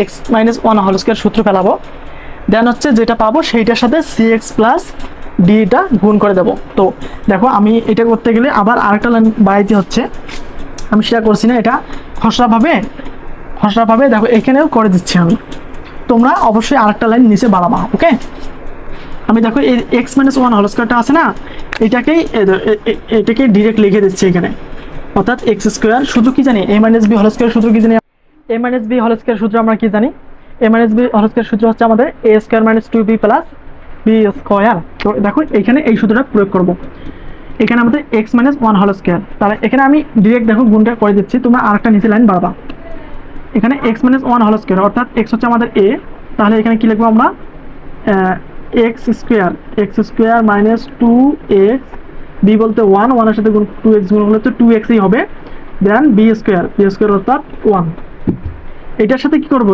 X minus one whole square সূত্র ফেলাবো, দেন হচ্ছে যেটা পাবো সেইটার সাথে সি এক্স প্লাস ডিটা গুণ করে দেবো। তো দেখো আমি এটা করতে গেলে আবার আরেকটা লাইন বাড়াইতে হচ্ছে, আমি সেটা করছি না, এটা খসড়াভাবে দেখো এখানেও করে দিচ্ছি আমি। তোমরা অবশ্যই আরেকটা লাইন নিচে বাড়াবা, ওকে। আমি দেখো এই এক্স মাইনাস ওয়ান হোল স্কোয়ারটা আছে না, এটাকে ডিরেক্ট লিখে দিচ্ছি এখানে, অর্থাৎ এক্স স্কোয়ার শুধু কি জানি A minus B whole square সূত্র কি জানি, A minus B whole square সূত্র আমরা কি জানি, A minus B whole square সূত্র হচ্ছে আমাদের A square minus two B plus B square. তো দেখো এখানে এই সূত্রটা প্রয়োগ করব, এখানে আমাদের X minus one whole square, তাহলে এখানে আমি ডিরেক্ট দেখো গুণটা করে দিচ্ছি, তোমরা আরেকটা নিচে লাইন বাড়বা। এখানে X minus one whole square অর্থাৎ এক্স হচ্ছে আমাদের এ, তাহলে এখানে কি লিখবো আমরা X square minus two X, B বলতে ওয়ান, ওয়ানের সাথে গুণ টু এক্স গুণ হলে তো টু এক্সই হবে, দেন বি স্কোয়ার অর্থাৎ ওয়ান। এটার সাথে কি করবো,